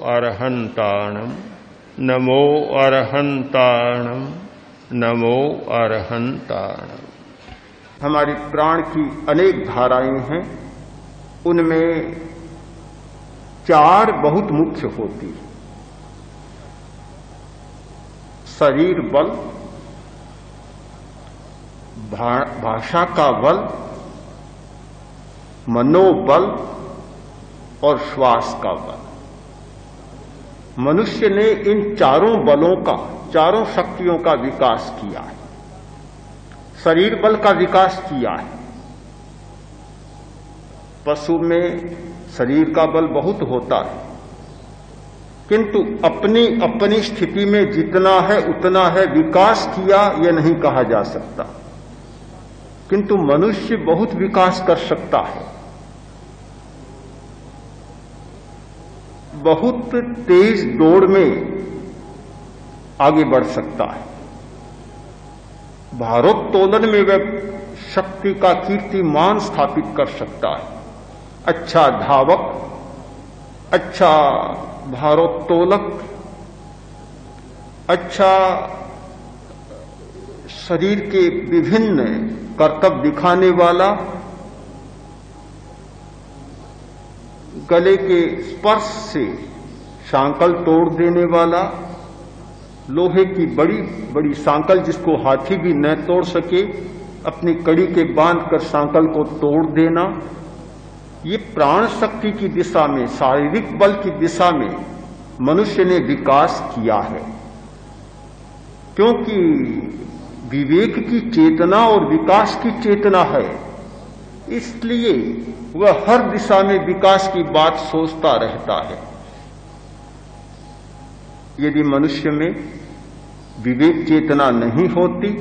अरहन्ताणम् नमो अरहन्ताणम् नमो अरहन्ताणम्। हमारी प्राण की अनेक धाराएं हैं, उनमें 4 बहुत मुख्य होती है। शरीर बल, भाषा का बल, मनोबल और श्वास का बल। मनुष्य ने इन चारों बलों का, चारों शक्तियों का विकास किया है। शरीर बल का विकास किया है। पशु में शरीर का बल बहुत होता है, किंतु अपनी अपनी स्थिति में जितना है उतना है। विकास किया यह नहीं कहा जा सकता, किंतु मनुष्य बहुत विकास कर सकता है। बहुत तेज दौड़ में आगे बढ़ सकता है। भारोत्तोलन में वह शक्ति का कीर्तिमान स्थापित कर सकता है। अच्छा धावक, अच्छा भारोत्तोलक, अच्छा शरीर के विभिन्न कर्तव्य दिखाने वाला, गले के स्पर्श से सांकल तोड़ देने वाला, लोहे की बड़ी बड़ी सांकल जिसको हाथी भी न तोड़ सके, अपनी कड़ी के बांध कर सांकल को तोड़ देना। ये प्राण शक्ति की दिशा में, शारीरिक बल की दिशा में मनुष्य ने विकास किया है। क्योंकि विवेक की चेतना और विकास की चेतना है, इसलिए वह हर दिशा में विकास की बात सोचता रहता है। यदि मनुष्य में विवेक चेतना नहीं होती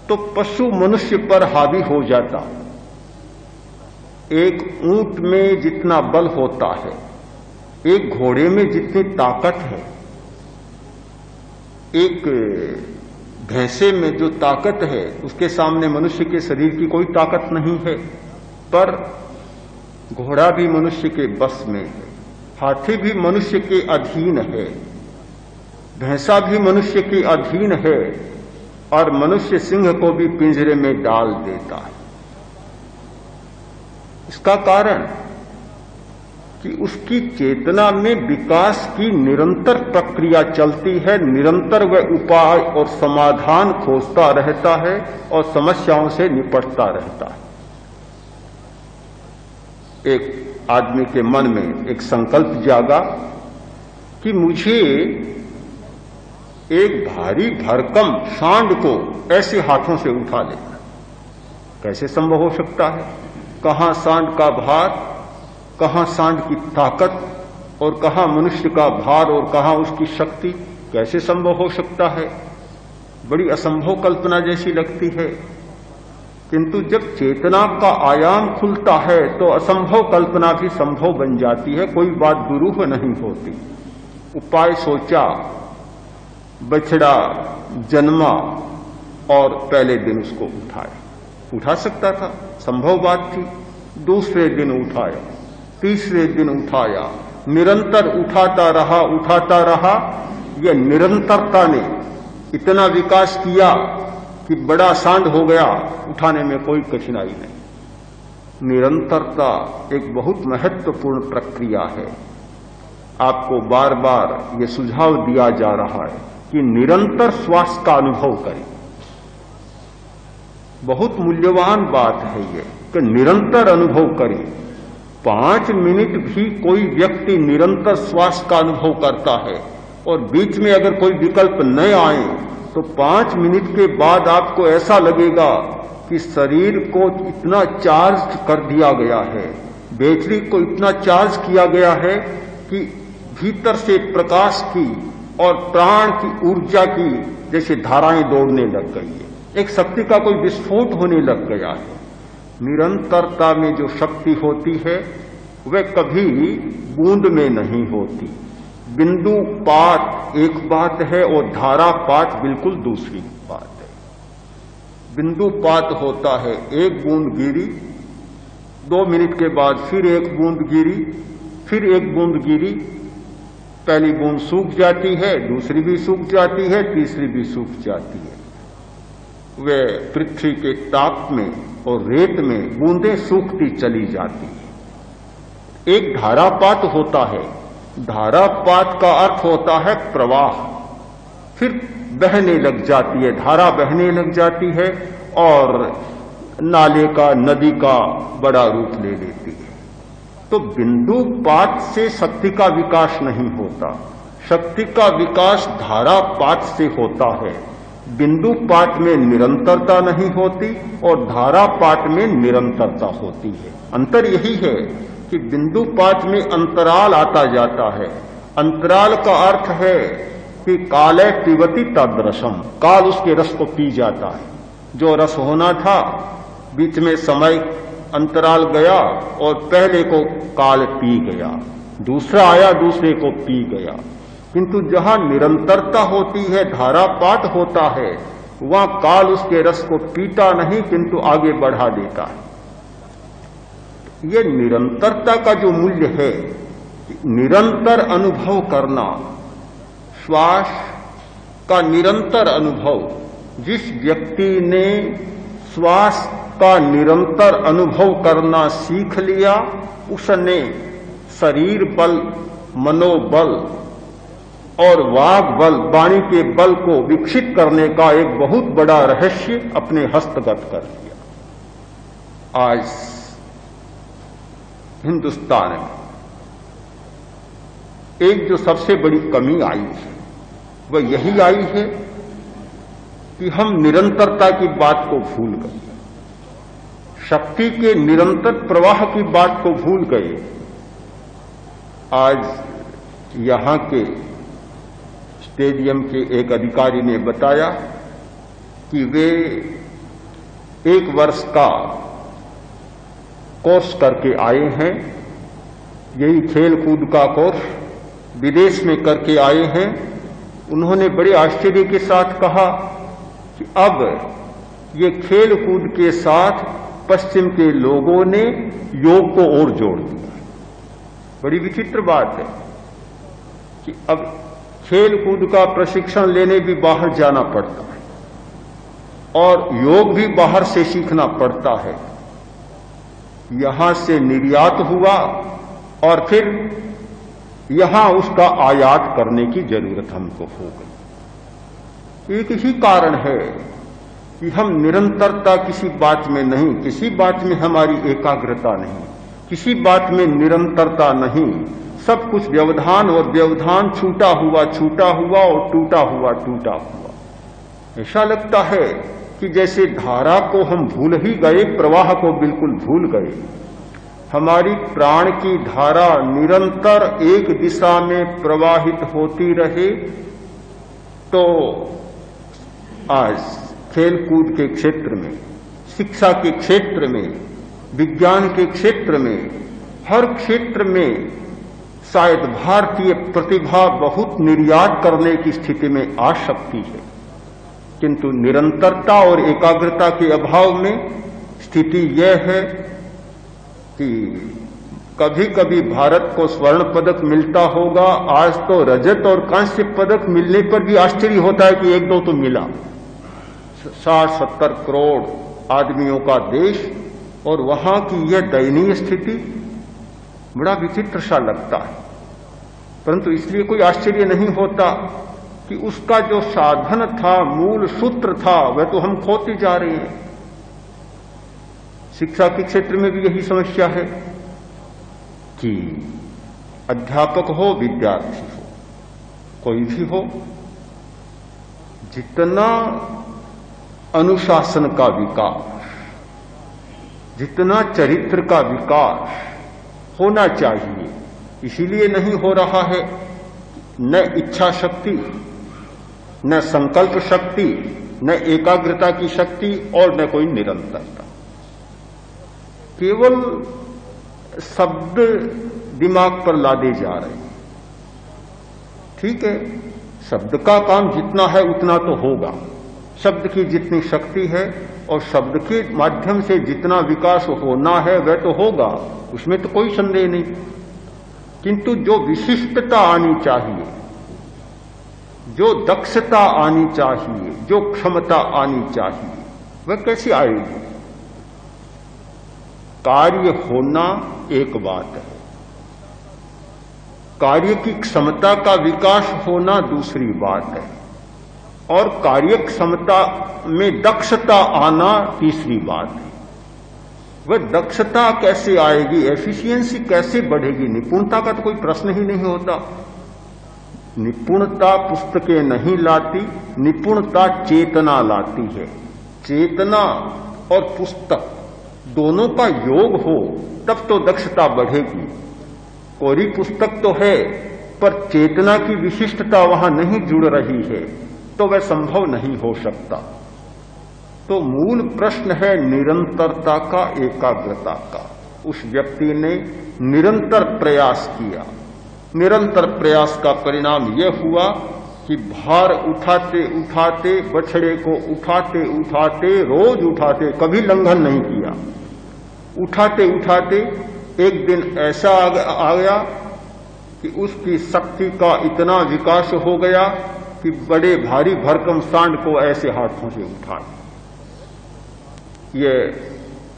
तो पशु मनुष्य पर हावी हो जाता। एक ऊंट में जितना बल होता है, एक घोड़े में जितनी ताकत है, एक भैंसे में जो ताकत है, उसके सामने मनुष्य के शरीर की कोई ताकत नहीं है। पर घोड़ा भी मनुष्य के बस में है, हाथी भी मनुष्य के अधीन है, भैंसा भी मनुष्य के अधीन है, और मनुष्य सिंह को भी पिंजरे में डाल देता है। इसका कारण कि उसकी चेतना में विकास की निरंतर प्रक्रिया चलती है। निरंतर वह उपाय और समाधान खोजता रहता है और समस्याओं से निपटता रहता है। एक आदमी के मन में एक संकल्प जागा कि मुझे एक भारी भरकम सांड को ऐसे हाथों से उठा लेना। कैसे संभव हो सकता है? कहां सांड का भार, कहां सांड की ताकत, और कहां मनुष्य का भार और कहां उसकी शक्ति? कैसे संभव हो सकता है? बड़ी असंभव कल्पना जैसी लगती है। किंतु जब चेतना का आयाम खुलता है तो असंभव कल्पना भी संभव बन जाती है। कोई बात दुरूह नहीं होती। उपाय सोचा, बछड़ा जन्मा और पहले दिन उसको उठाया। उठा सकता था, संभव बात थी। दूसरे दिन उठाया, तीसरे दिन उठाया, निरंतर उठाता रहा। यह निरंतरता ने इतना विकास किया कि बड़ा सांड हो गया, उठाने में कोई कठिनाई नहीं। निरंतरता एक बहुत महत्वपूर्ण प्रक्रिया है। आपको बार बार ये सुझाव दिया जा रहा है कि निरंतर श्वास का अनुभव करें। बहुत मूल्यवान बात है ये कि निरंतर अनुभव करें। 5 मिनट भी कोई व्यक्ति निरंतर श्वास का अनुभव करता है और बीच में अगर कोई विकल्प न आए तो 5 मिनट के बाद आपको ऐसा लगेगा कि शरीर को इतना चार्ज कर दिया गया है, बैटरी को इतना चार्ज किया गया है कि भीतर से प्रकाश की और प्राण की ऊर्जा की जैसे धाराएं दौड़ने लग गई है। एक शक्ति का कोई विस्फोट होने लग गया है। निरंतरता में जो शक्ति होती है वह कभी बूंद में नहीं होती। बिंदु पात एक बात है और धारा पात बिल्कुल दूसरी बात है। बिंदु पात होता है, एक बूंद गिरी, 2 मिनट के बाद फिर एक बूंद गिरी, फिर एक बूंद गिरी, पहली बूंद सूख जाती है, दूसरी भी सूख जाती है, तीसरी भी सूख जाती है। वे पृथ्वी के ताप में और रेत में बूंदें सूखती चली जाती है। एक धारापात होता है। धारापात का अर्थ होता है प्रवाह, फिर बहने लग जाती है, धारा बहने लग जाती है और नाले का, नदी का बड़ा रूप ले लेती है। तो बिंदुपात से शक्ति का विकास नहीं होता, शक्ति का विकास धारापात से होता है। बिंदुपात में निरंतरता नहीं होती और धारापात में निरंतरता होती है। अंतर यही है कि बिंदुपात में अंतराल आता जाता है। अंतराल का अर्थ है कि काले पिबती तद्रसम, काल उसके रस को पी जाता है। जो रस होना था, बीच में समय अंतराल गया और पहले को काल पी गया, दूसरा आया दूसरे को पी गया। किंतु जहां निरंतरता होती है, धारापात होता है, वहां काल उसके रस को पीता नहीं किंतु आगे बढ़ा देता है। ये निरंतरता का जो मूल्य है, निरंतर अनुभव करना, श्वास का निरंतर अनुभव, जिस व्यक्ति ने श्वास का निरंतर अनुभव करना सीख लिया, उसने शरीर बल, मनोबल और वाग बल, वाणी के बल को विकसित करने का एक बहुत बड़ा रहस्य अपने हस्तगत कर लिया। आज हिंदुस्तान में एक जो सबसे बड़ी कमी आई है, वह यही आई है कि हम निरंतरता की बात को भूल गए, शक्ति के निरंतर प्रवाह की बात को भूल गए। आज यहां के स्टेडियम के एक अधिकारी ने बताया कि वे 1 वर्ष का कोर्स करके आए हैं, यही खेल कूद का कोर्स विदेश में करके आए हैं। उन्होंने बड़े आश्चर्य के साथ कहा कि अब ये खेल कूद के साथ पश्चिम के लोगों ने योग को और जोड़ दिया। बड़ी विचित्र बात है कि अब खेल कूद का प्रशिक्षण लेने भी बाहर जाना पड़ता है और योग भी बाहर से सीखना पड़ता है। यहां से निर्यात हुआ और फिर यहां उसका आयात करने की जरूरत हमको हो गई। एक ही कारण है कि हम निरंतरता किसी बात में नहीं, किसी बात में हमारी एकाग्रता नहीं, किसी बात में निरंतरता नहीं। सब कुछ व्यवधान और व्यवधान छूटा हुआ और टूटा हुआ। ऐसा लगता है कि जैसे धारा को हम भूल ही गए, प्रवाह को बिल्कुल भूल गए। हमारी प्राण की धारा निरंतर एक दिशा में प्रवाहित होती रहे तो आज खेल कूद के क्षेत्र में, शिक्षा के क्षेत्र में, विज्ञान के क्षेत्र में, हर क्षेत्र में शायद भारतीय प्रतिभा बहुत निर्यात करने की स्थिति में आ सकती है। किंतु निरंतरता और एकाग्रता के अभाव में स्थिति यह है कि कभी कभी भारत को स्वर्ण पदक मिलता होगा, आज तो रजत और कांस्य पदक मिलने पर भी आश्चर्य होता है कि 1-2 तो मिला। 60-70 करोड़ आदमियों का देश और वहां की यह दयनीय स्थिति, बड़ा विचित्र सा लगता है। परंतु इसलिए कोई आश्चर्य नहीं होता कि उसका जो साधन था, मूल सूत्र था, वह तो हम खोते जा रहे हैं। शिक्षा के क्षेत्र में भी यही समस्या है कि अध्यापक हो, विद्यार्थी हो, कोई भी हो, जितना अनुशासन का विकास, जितना चरित्र का विकास होना चाहिए, इसीलिए नहीं हो रहा है। न इच्छा शक्ति, न संकल्प शक्ति, न एकाग्रता की शक्ति और न कोई निरंतरता। केवल शब्द दिमाग पर लादे जा रहे हैं। ठीक है, शब्द का काम जितना है उतना तो होगा, शब्द की जितनी शक्ति है और शब्द के माध्यम से जितना विकास होना है वह तो होगा, उसमें तो कोई संदेह नहीं। किंतु जो विशिष्टता आनी चाहिए, जो दक्षता आनी चाहिए, जो क्षमता आनी चाहिए, वह कैसे आएगी? कार्य होना एक बात है, कार्य की क्षमता का विकास होना दूसरी बात है, और कार्य क्षमता में दक्षता आना तीसरी बात है। वह दक्षता कैसे आएगी, एफिशिएंसी कैसे बढ़ेगी? निपुणता का तो कोई प्रश्न ही नहीं होता। निपुणता पुस्तकें नहीं लाती, निपुणता चेतना लाती है। चेतना और पुस्तक दोनों का योग हो तब तो दक्षता बढ़ेगी। कोरी पुस्तक तो है पर चेतना की विशिष्टता वहां नहीं जुड़ रही है, तो वह संभव नहीं हो सकता। तो मूल प्रश्न है निरंतरता का, एकाग्रता का। उस व्यक्ति ने निरंतर प्रयास किया। निरंतर प्रयास का परिणाम यह हुआ कि भार उठाते उठाते, बछड़े को उठाते उठाते, रोज उठाते, कभी लंघन नहीं किया, उठाते उठाते एक दिन ऐसा आ गया कि उसकी शक्ति का इतना विकास हो गया कि बड़े भारी भरकम सांड को ऐसे हाथों से उठा। ये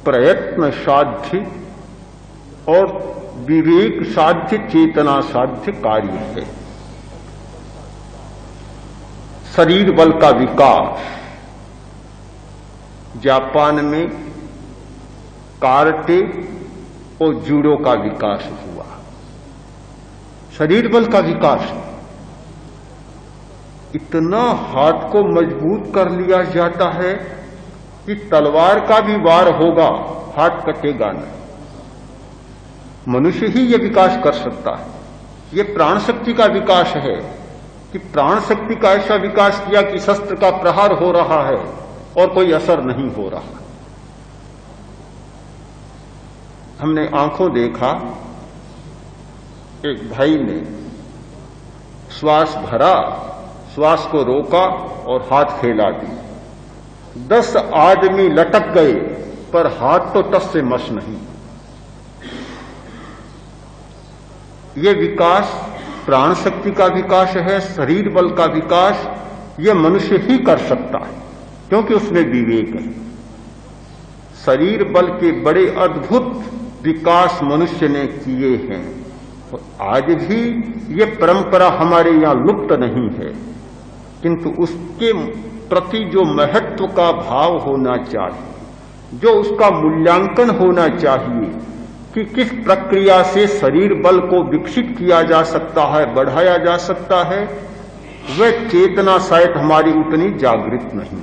प्रयत्न साध्य और विवेक साध्य, चेतना साध्य कार्य है। शरीर बल का विकास जापान में कराटे और जूडो का विकास हुआ। शरीर बल का विकास, इतना हाथ को मजबूत कर लिया जाता है कि तलवार का भी वार होगा, हाथ कटेगा नहीं। मनुष्य ही यह विकास कर सकता है। यह प्राण शक्ति का विकास है कि प्राण शक्ति का ऐसा विकास किया कि शस्त्र का प्रहार हो रहा है और कोई असर नहीं हो रहा। हमने आंखों देखा, एक भाई ने श्वास भरा, श्वास को रोका और हाथ फैला दी। 10 आदमी लटक गए पर हाथ तो टस से मस नहीं। ये विकास प्राण शक्ति का विकास है, शरीर बल का विकास ये मनुष्य ही कर सकता है क्योंकि उसमें विवेक है। शरीर बल के बड़े अद्भुत विकास मनुष्य ने किए हैं और आज भी ये परंपरा हमारे यहां लुप्त नहीं है, किंतु उसके प्रति जो महत्व का भाव होना चाहिए, जो उसका मूल्यांकन होना चाहिए कि किस प्रक्रिया से शरीर बल को विकसित किया जा सकता है, बढ़ाया जा सकता है, वह चेतना शायद हमारी उतनी जागृत नहीं।